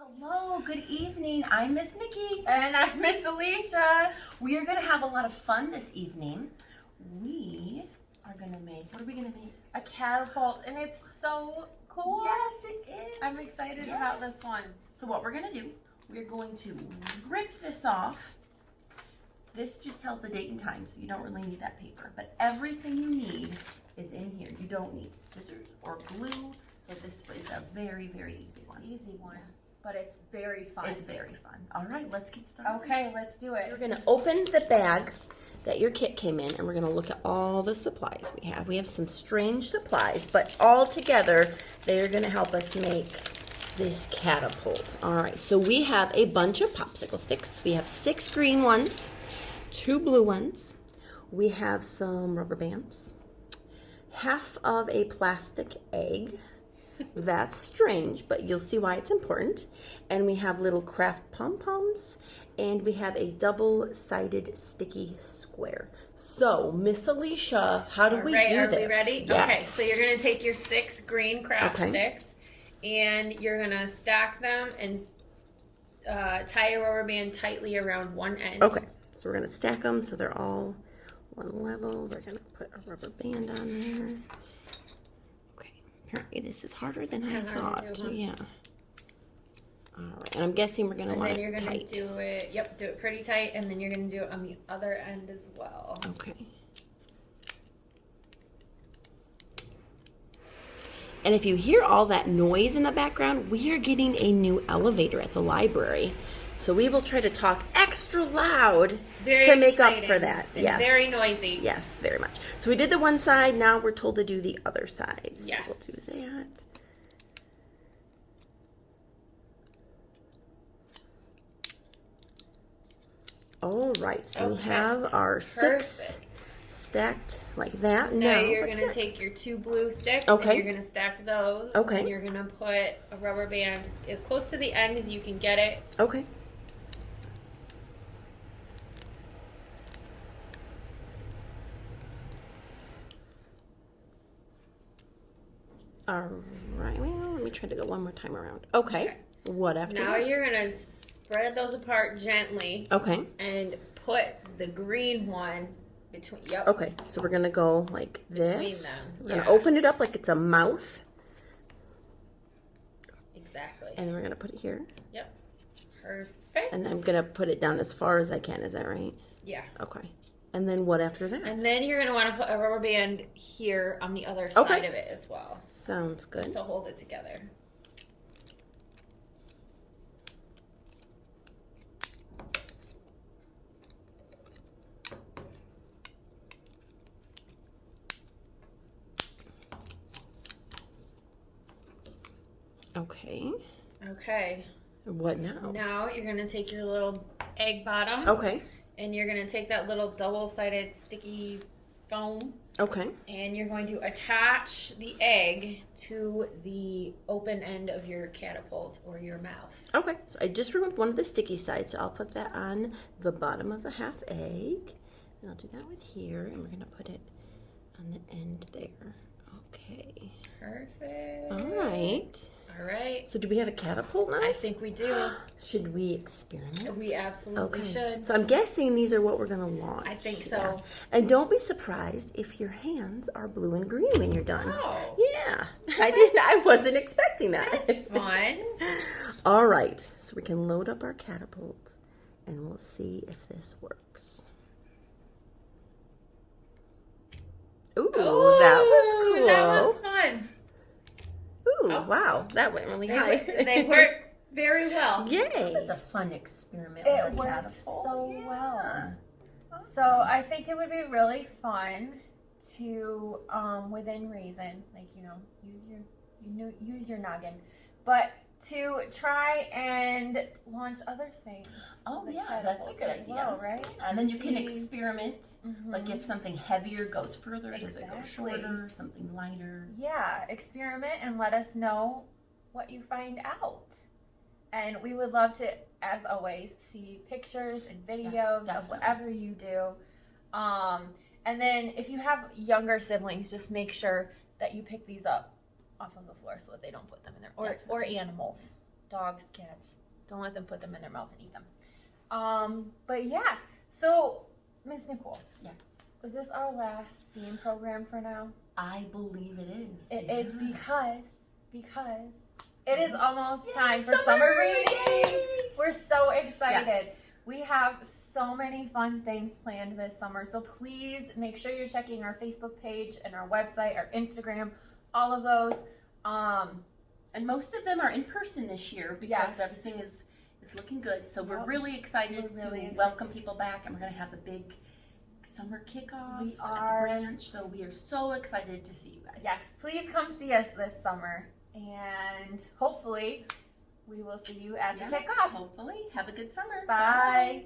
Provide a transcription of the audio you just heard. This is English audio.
Hello, good evening. I'm Miss Nikki. And I'm Miss Alicia. We are going to have a lot of fun this evening. We are going to make, what are we going to make? A catapult, and it's so cool. Yes, it is. I'm excited about this one. So what we're going to do, we're going to rip this off. This just tells the date and time, so you don't really need that paper. But everything you need is in here. You don't need scissors or glue. So this is a very, very easy one. Easy one. But it's very fun. It's very fun. All right, let's get started. Okay, let's do it. We're going to open the bag that your kit came in, and we're going to look at all the supplies we have. We have some strange supplies, but all together, they are going to help us make this catapult. All right, so we have a bunch of popsicle sticks. We have 6 green ones, 2 blue ones. We have some rubber bands, half of a plastic egg. That's strange, but you'll see why it's important. And we have little craft pom-poms, and we have a double-sided sticky square. So, Miss Alicia, how do we do this? Are we ready? Yes. Okay, so you're going to take your 6 green craft sticks, and you're going to stack them and tie a rubber band tightly around one end. Okay, so we're going to stack them so they're all one level. We're going to put a rubber band on there. Apparently this is harder than I thought. Yeah. All right, and I'm guessing we're gonna want it tight. And then you're gonna do it. Yep, do it pretty tight, and then you're gonna do it on the other end as well. Okay. And if you hear all that noise in the background, we are getting a new elevator at the library. So we will try to talk extra loud to make up for that. Yes. Very noisy. Yes, very much. So we did the one side, now we're told to do the other side. So yes. We'll do that. All right, so we have our 6 stacked like that. Now you're going to take your 2 blue sticks and you're going to stack those. Okay. And you're going to put a rubber band as close to the end as you can get it. Okay. All right, well, let me try to go one more time around. Okay. What after Now that? you're going to spread those apart gently. Okay. And put the green one between, Okay, so we're going to go like this. Between them. We're going to open it up like it's a mouth. Exactly. And then we're going to put it here. Yep. Perfect. And I'm going to put it down as far as I can. Is that right? Yeah. Okay. And then what after that? And then you're going to want to put a rubber band here on the other side of it as well. Sounds good. So hold it together. Okay. Okay. What now? Now you're going to take your little egg bottom. Okay. And you're going to take that little double-sided sticky foam. Okay. And you're going to attach the egg to the open end of your catapult or your mouth. Okay. So I just removed one of the sticky sides, so I'll put that on the bottom of the half egg. And I'll do that with here, and we're going to put it on the end there. Okay. Perfect. All right. All right. So do we have a catapult now? I think we do. Should we experiment? We absolutely should. So I'm guessing these are what we're going to launch. I think so. Yeah. And don't be surprised if your hands are blue and green when you're done. Oh. Yeah. I wasn't expecting that. That's fun. All right. So we can load up our catapult and we'll see if this works. Ooh, that was cool. That was fun. Ooh, wow. That went really high. They worked very well. Yay. It was a fun experiment. It worked so well. So I think it would be really fun to, within reason, like, use your noggin, but to try and launch other things. Oh yeah, that's a good idea. Well, right? And then you can experiment. Like if something heavier goes further, does it go shorter? Something lighter? Yeah, experiment and let us know what you find out. And we would love to, as always, see pictures and videos of whatever you do. And then if you have younger siblings, just make sure that you pick these up off of the floor so that they don't put them in there. Or animals. dogs, cats. Don't let them put them in their mouth and eat them. But yeah, so Miss Nicole. Yes. Is this our last STEAM program for now? I believe it is. It is because it is almost time for summer reading. We're so excited. Yes. We have so many fun things planned this summer. So please make sure you're checking our Facebook page and our website, our Instagram, all of those. And most of them are in person this year because Yes. everything is looking good. So we're Yep. really excited We're really to excited. welcome people back, and we're going to have a big summer kickoff We at the are. branch. So we are so excited to see you guys. Yes, please come see us this summer. And hopefully we will see you at the Yeah. kickoff. Hopefully. Have a good summer. Bye.